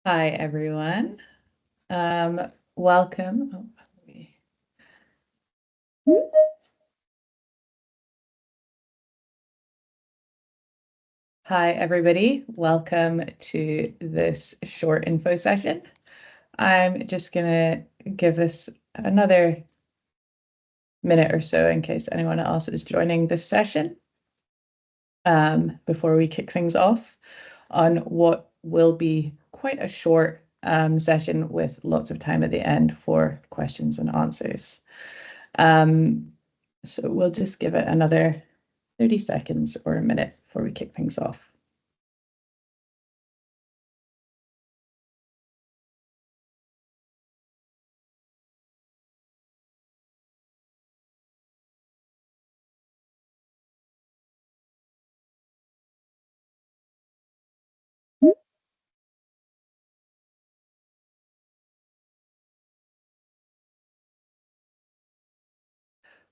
Hi, everyone. Welcome. Hi, everybody. Welcome to this short info session. I'm just going to give this another minute or so in case anyone else is joining this session before we kick things off on what will be quite a short session with lots of time at the end for questions and answers. So we'll just give it another 30 seconds or a minute before we kick things off.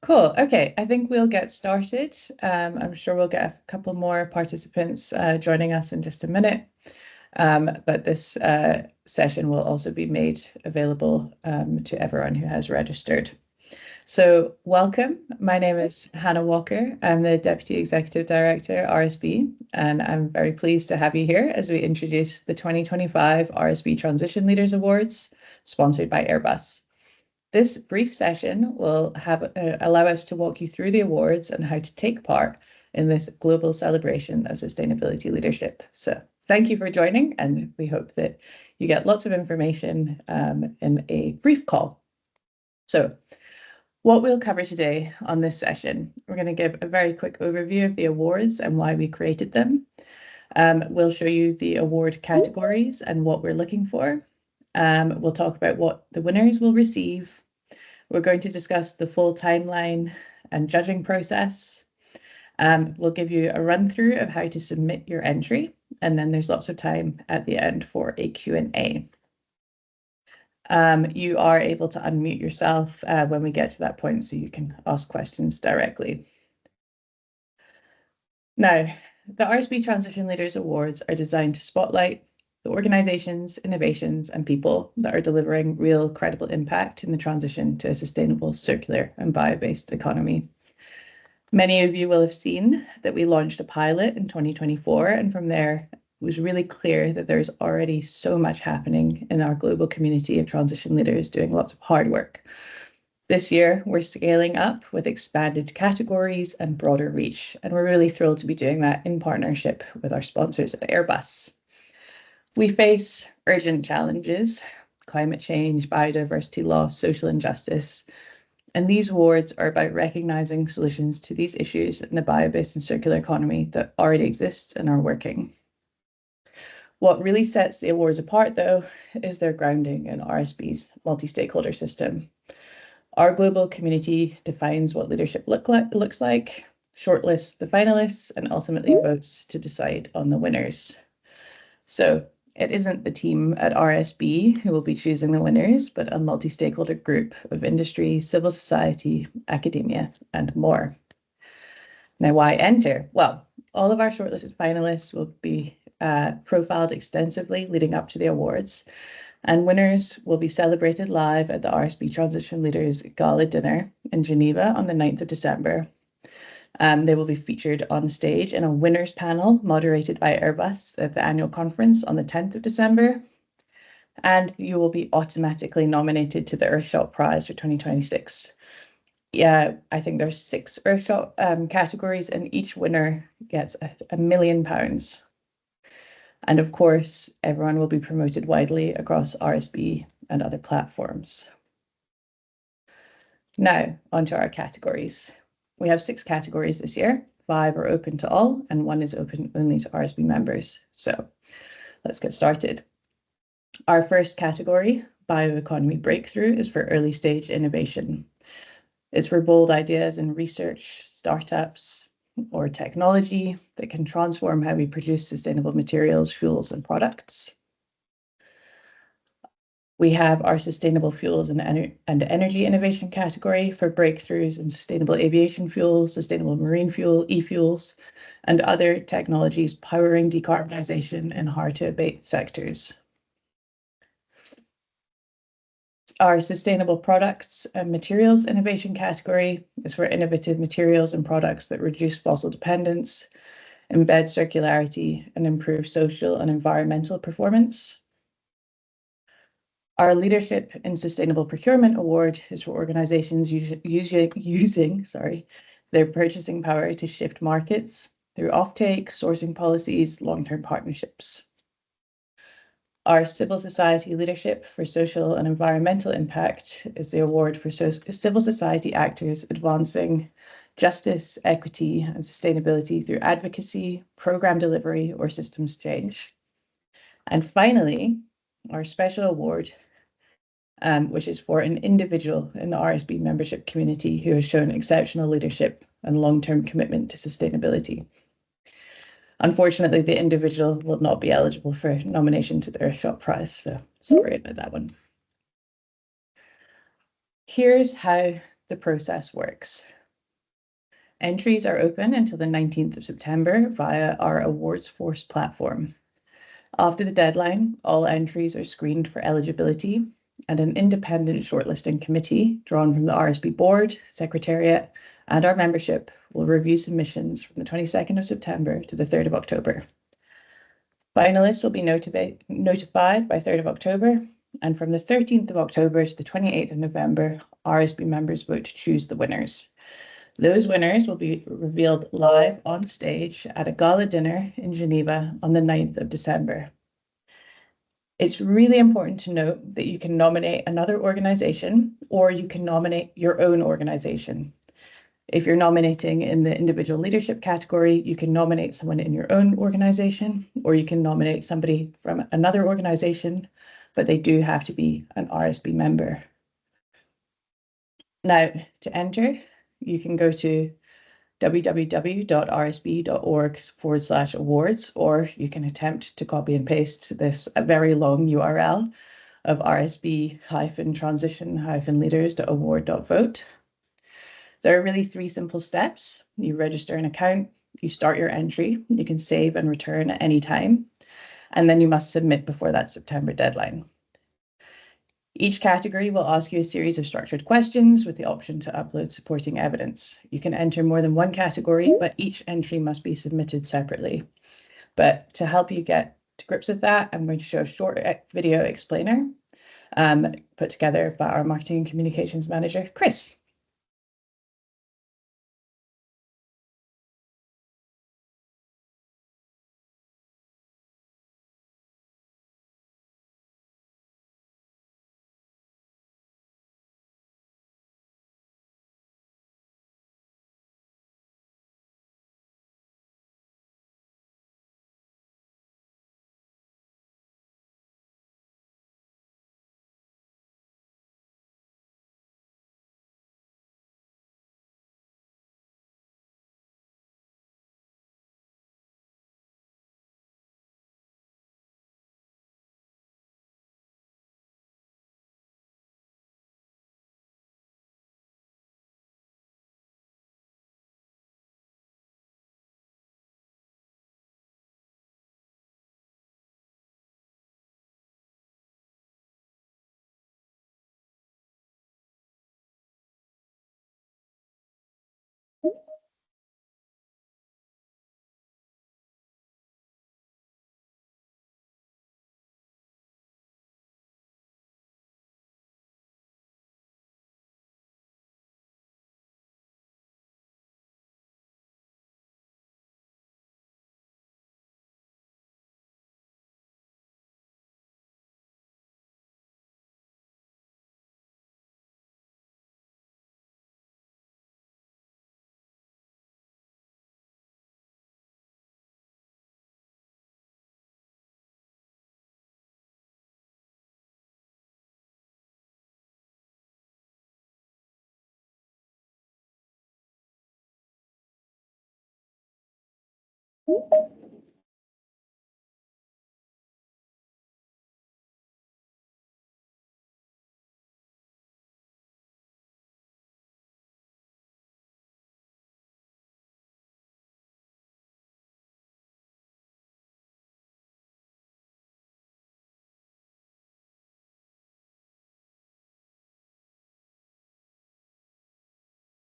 Cool. Okay, I think we'll get started. I'm sure we'll get a couple more participants joining us in just a minute. But this session will also be made available to everyone who has registered. So welcome. My name is Hannah Walker. I'm the Deputy Executive Director, RSB, and I'm very pleased to have you here as we introduce the 2025 RSB Transition Leaders Awards, sponsored by Airbus. This brief session will allow us to walk you through the awards and how to take part in this global celebration of sustainability leadership. So thank you for joining, and we hope that you get lots of information in a brief call. So what we'll cover today on this session, we're going to give a very quick overview of the awards and why we created them. We'll show you the award categories and what we're looking for. We'll talk about what the winners will receive. We're going to discuss the full timeline and judging process. We'll give you a run through of how to submit your entry, and then there's lots of time at the end for a Q&A. You are able to unmute yourself when we get to that point, so you can ask questions directly. Now, the RSB Transition Leaders Awards are designed to spotlight the organizations, innovations, and people that are delivering real, credible impact in the transition to a sustainable, circular, and bio-based economy. Many of you will have seen that we launched a pilot in 2024, and from there, it was really clear that there's already so much happening in our global community of transition leaders doing lots of hard work. This year, we're scaling up with expanded categories and broader reach, and we're really thrilled to be doing that in partnership with our sponsors at Airbus. We face urgent challenges: climate change, biodiversity loss, social injustice, and these awards are about recognizing solutions to these issues in the bio-based and circular economy that already exist and are working. What really sets the awards apart, though, is their grounding in RSB's multi-stakeholder system. Our global community defines what leadership looks like, shortlists the finalists, and ultimately votes to decide on the winners. So it isn't the team at RSB who will be choosing the winners, but a multi-stakeholder group of industry, civil society, academia, and more. Now, why enter? Well, all of our shortlisted finalists will be profiled extensively leading up to the awards, and winners will be celebrated live at the RSB Transition Leaders Gala Dinner in Geneva on the 9th of December. They will be featured on stage in a winners panel moderated by Airbus at the annual conference on the 10th of December. And you will be automatically nominated to the Earthshot Prize for 2026. Yeah, I think there's 6 Earthshot categories, and each winner gets £1 million. And of course, everyone will be promoted widely across RSB and other platforms. Now, onto our categories. We have 6 categories this year. 5 are open to all, and 1 is open only to RSB members. So let's get started. Our first category, Bioeconomy Breakthrough, is for early stage innovation. It's for bold ideas in research, startups, or technology that can transform how we produce sustainable materials, fuels, and products. We have our Sustainable Fuels and Energy Innovation category for breakthroughs in sustainable aviation fuel, sustainable marine fuel, e-fuels, and other technologies powering decarbonization in hard-to-abate sectors. Our sustainable products and materials innovation category is for innovative materials and products that reduce fossil dependence, embed circularity, and improve social and environmental performance. Our Leadership in Sustainable Procurement Award is for organizations using their purchasing power to shift markets through offtake, sourcing policies, long-term partnerships. Our Civil Society Leadership for Social and Environmental Impact is the award for civil society actors advancing justice, equity, and sustainability through advocacy, program delivery, or systems change. And finally, our special award, which is for an individual in the RSB membership community who has shown exceptional leadership and long-term commitment to sustainability. Unfortunately, the individual will not be eligible for nomination to the Earthshot Prize, so sorry about that one. Here's how the process works. Entries are open until the 19th of September via our Awards Force platform. After the deadline, all entries are screened for eligibility, and an independent shortlisting committee drawn from the RSB board, secretariat, and our membership will review submissions from the 22nd of September to the 3rd of October. Finalists will be notified by 3rd of October, and from the 13th of October to the 28th of November, RSB members vote to choose the winners. Those winners will be revealed live on stage at a gala dinner in Geneva on the 9th of December. It's really important to note that you can nominate another organization or you can nominate your own organization. If you're nominating in the individual leadership category, you can nominate someone in your own organization, or you can nominate somebody from another organization, but they do have to be an RSB member. Now, to enter, you can go to www.rsb.org/awards, or you can attempt to copy and paste this very long URL of rsb-transition-leaders.award.vote. There are really 3 simple steps. You register an account, you start your entry, you can save and return at any time, and then you must submit before that September deadline. Each category will ask you a series of structured questions with the option to upload supporting evidence. You can enter more than one category, but each entry must be submitted separately. But to help you get to grips with that, I'm going to show a short video explainer put together by our marketing and communications manager, Chris.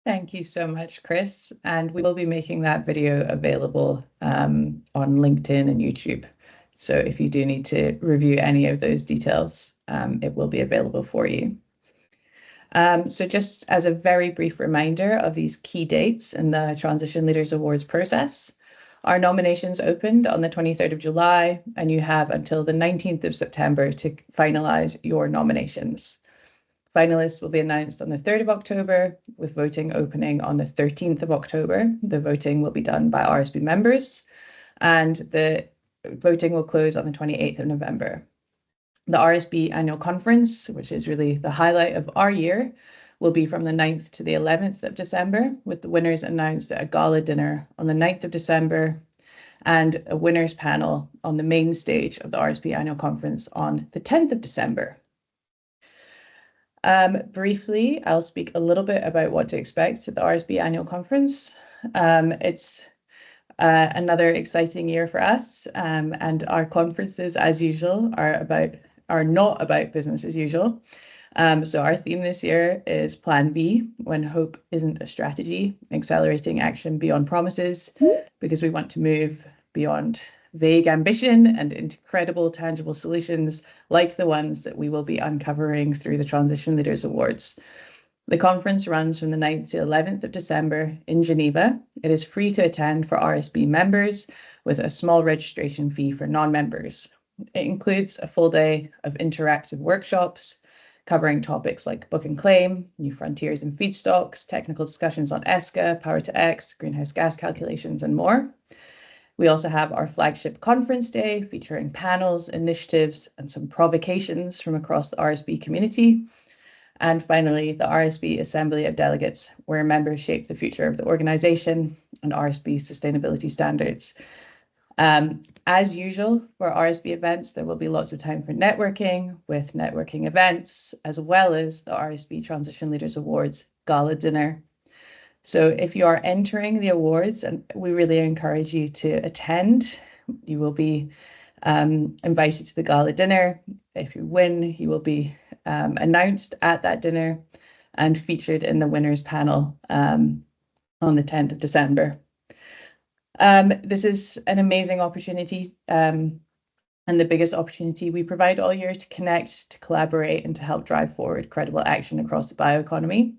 Thank you so much, Chris. And we will be making that video available on LinkedIn and YouTube. So if you do need to review any of those details, it will be available for you. So just as a very brief reminder of these key dates in the Transition Leaders Awards process, our nominations opened on the 23rd of July, and you have until the 19th of September to finalise your nominations. Finalists will be announced on the 3rd of October, with voting opening on the 13th of October. The voting will be done by RSB members, and the voting will close on the 28th of November. The RSB annual conference, which is really the highlight of our year, will be from the 9th to the 11th of December, with the winners announced at a gala dinner on the 9th of December and a winners panel on the main stage of the RSB annual conference on the 10th of December. Briefly, I'll speak a little bit about what to expect at the RSB annual conference. It's another exciting year for us, and our conferences, as usual, are not about business as usual. So our theme this year is Plan B, when hope isn't a strategy, accelerating action beyond promises, because we want to move beyond vague ambition and into credible, tangible solutions like the ones that we will be uncovering through the Transition Leaders Awards. The conference runs from the 9th to 11th of December in Geneva. It is free to attend for RSB members with a small registration fee for non-members. It includes a full day of interactive workshops covering topics like book and claim, new frontiers in feedstocks, technical discussions on ESCA, power to X, greenhouse gas calculations, and more. We also have our flagship conference day featuring panels, initiatives, and some provocations from across the RSB community. And finally, the RSB Assembly of Delegates, where members shape the future of the organization and RSB sustainability standards. As usual for RSB events, there will be lots of time for networking with networking events, as well as the RSB Transition Leaders Awards Gala Dinner. So if you are entering the awards, and we really encourage you to attend, you will be invited to the gala dinner. If you win, you will be announced at that dinner and featured in the winners panel on the 10th of December. This is an amazing opportunity and the biggest opportunity we provide all year to connect, to collaborate, and to help drive forward credible action across the bioeconomy.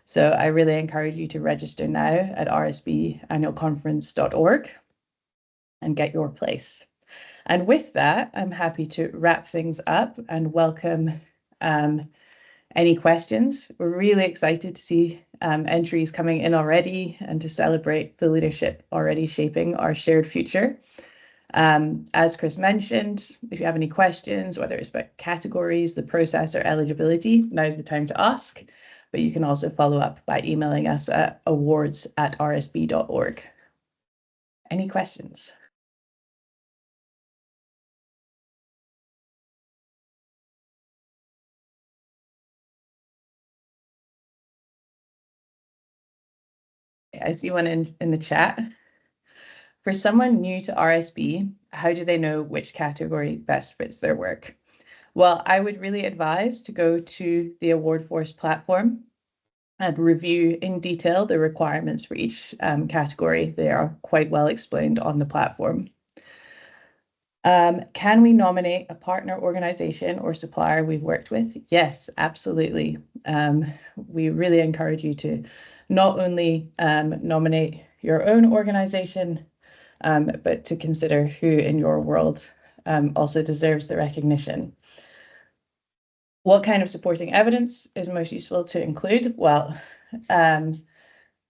So I really encourage you to register now at rsbannualconference.org and get your place. And with that, I'm happy to wrap things up and welcome any questions. We're really excited to see entries coming in already and to celebrate the leadership already shaping our shared future. As Chris mentioned, if you have any questions, whether it's about categories, the process, or eligibility, now's the time to ask. But you can also follow up by emailing us at awards@rsb.org. Any questions? I see one in the chat. For someone new to RSB, how do they know which category best fits their work? Well, I would really advise to go to the AwardForce platform and review in detail the requirements for each category. They are quite well explained on the platform. Can we nominate a partner organization or supplier we've worked with? Yes, absolutely. We really encourage you to not only nominate your own organization, but to consider who in your world also deserves the recognition. What kind of supporting evidence is most useful to include? Well,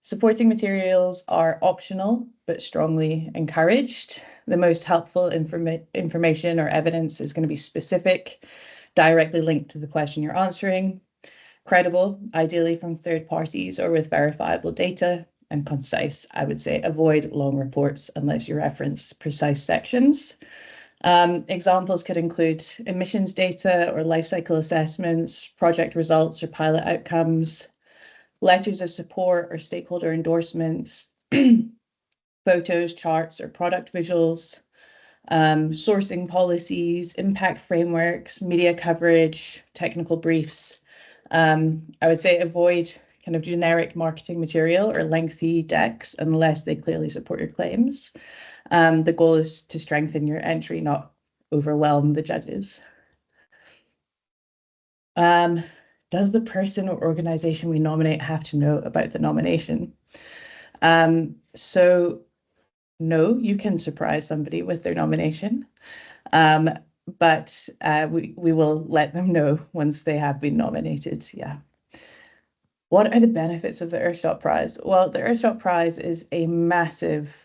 supporting materials are optional, but strongly encouraged. The most helpful information or evidence is going to be specific, directly linked to the question you're answering, credible, ideally from third parties or with verifiable data, and concise. I would say avoid long reports unless you reference precise sections. Examples could include emissions data or life cycle assessments, project results or pilot outcomes, letters of support or stakeholder endorsements, photos, charts, or product visuals, sourcing policies, impact frameworks, media coverage, technical briefs. I would say avoid kind of generic marketing material or lengthy decks unless they clearly support your claims. The goal is to strengthen your entry, not overwhelm the judges. Does the person or organization we nominate have to know about the nomination? So no, you can surprise somebody with their nomination, but we will let them know once they have been nominated. Yeah. What are the benefits of the Earthshot Prize? Well, the Earthshot Prize is a massive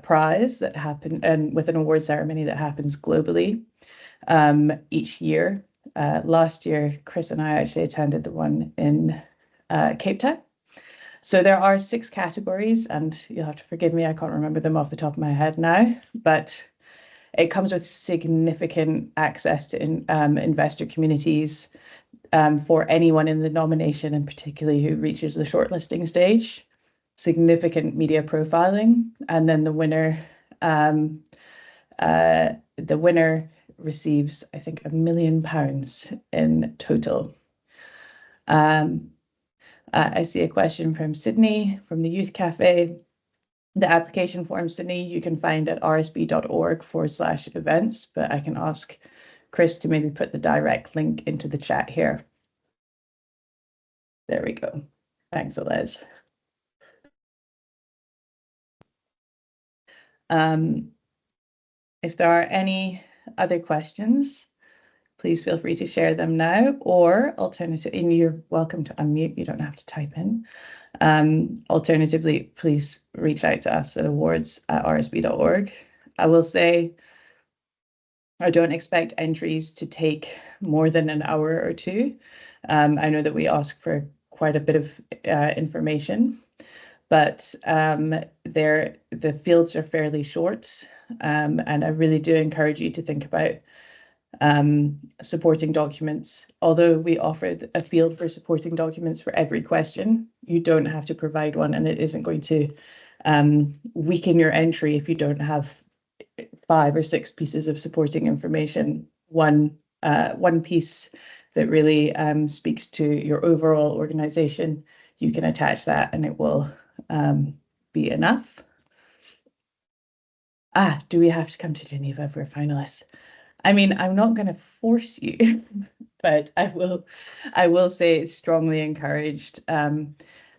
prize that happens and with an award ceremony that happens globally each year. Last year, Chris and I actually attended the one in Cape Town. So there are 6 categories, and you'll have to forgive me, I can't remember them off the top of my head now, but it comes with significant access to investor communities for anyone in the nomination, and particularly who reaches the shortlisting stage, significant media profiling, and then the winner receives, I think, £1 million in total. I see a question from Sydney from the Youth Cafe. The application form, Sydney, you can find at rsb.org/events, but I can ask Chris to maybe put the direct link into the chat here. There we go. Thanks, Alez. If there are any other questions, please feel free to share them now, or alternatively, and you're welcome to unmute, you don't have to type in. Alternatively, please reach out to us at awards@rsb.org. I will say I don't expect entries to take more than an hour or two. I know that we ask for quite a bit of information, but the fields are fairly short, and I really do encourage you to think about supporting documents. Although we offer a field for supporting documents for every question, you don't have to provide one, and it isn't going to weaken your entry if you don't have 5 or 6 pieces of supporting information. One piece that really speaks to your overall organization, you can attach that and it will be enough. Do we have to come to Geneva if we're finalists? I mean, I'm not going to force you, but I will say it's strongly encouraged.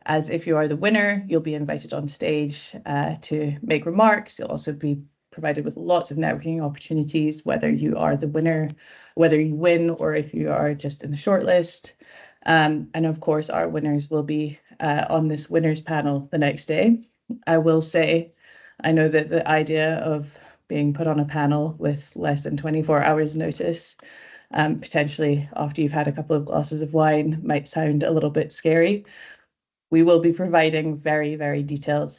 As if you are the winner, you'll be invited on stage to make remarks. You'll also be provided with lots of networking opportunities, whether you are the winner, whether you win, or if you are just in the shortlist. And of course, our winners will be on this winners panel the next day. I will say, I know that the idea of being put on a panel with less than 24 hours notice, potentially after you've had a couple of glasses of wine, might sound a little bit scary. We will be providing very, very detailed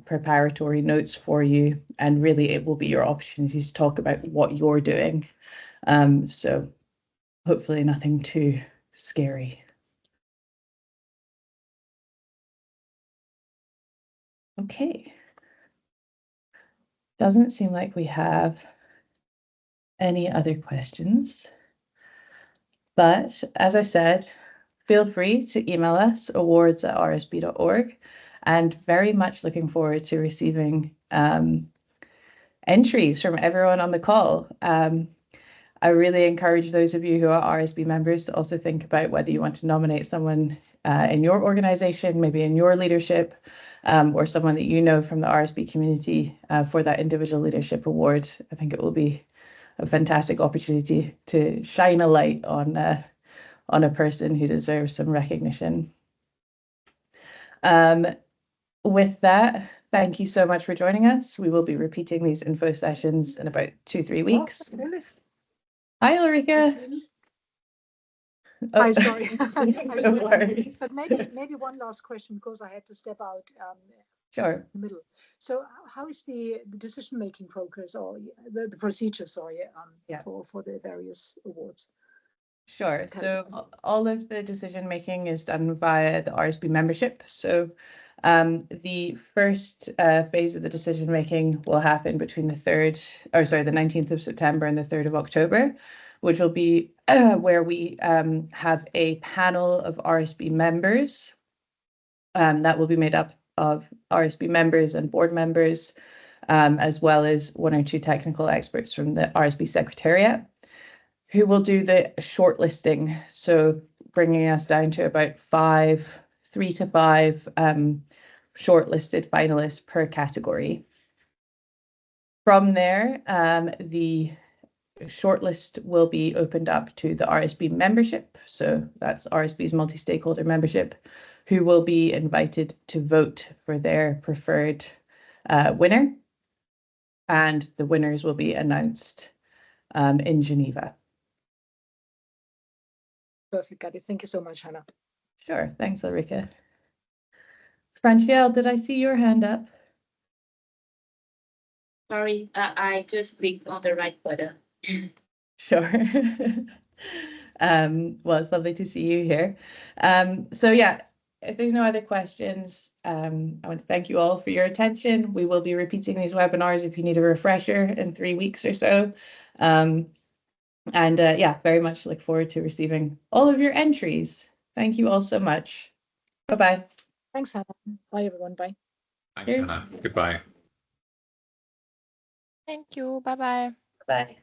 preparatory notes for you, and really it will be your opportunity to talk about what you're doing. So hopefully nothing too scary. Okay. Doesn't seem like we have any other questions. But as I said, feel free to email us, awards@rsb.org, and very much looking forward to receiving entries from everyone on the call. I really encourage those of you who are RSB members to also think about whether you want to nominate someone in your organization, maybe in your leadership, or someone that you know from the RSB community for that individual leadership award. I think it will be a fantastic opportunity to shine a light on a person who deserves some recognition. With that, thank you so much for joining us. We will be repeating these info sessions in about 2-3 weeks. Hi, Ulrika. Hi, sorry. No worries. But maybe one last question, because I had to step out Sure. in the middle. So how is the decision-making progress, or the procedure, sorry, for the various awards? Sure. So all of the decision making is done via the RSB membership. So the first phase of the decision making will happen between the 19th of September and the 3rd of October, which will be where we have a panel of RSB members That will be made up of RSB members and board members, as well as 1 or 2 technical experts from the RSB Secretariat, who will do the shortlisting. So bringing us down to about 3 to 5 shortlisted finalists per category. From there, the shortlist will be opened up to the RSB membership. So that's RSB's multi-stakeholder membership, who will be invited to vote for their preferred winner. And the winners will be announced in Geneva. Perfect, got it. Thank you so much, Hannah. Sure, thanks, Ulrike. Franchielle, did I see your hand up? Sorry, I just clicked on the right button. Sure. Well, it's lovely to see you here. So yeah, if there's no other questions, I want to thank you all for your attention. We will be repeating these webinars if you need a refresher in 3 weeks or so. Yeah, very much look forward to receiving all of your entries. Thank you all so much. Bye-bye. Thanks, Hannah. Bye, everyone. Bye. Thanks, Hannah. Goodbye. Thank you. Bye-bye. Bye.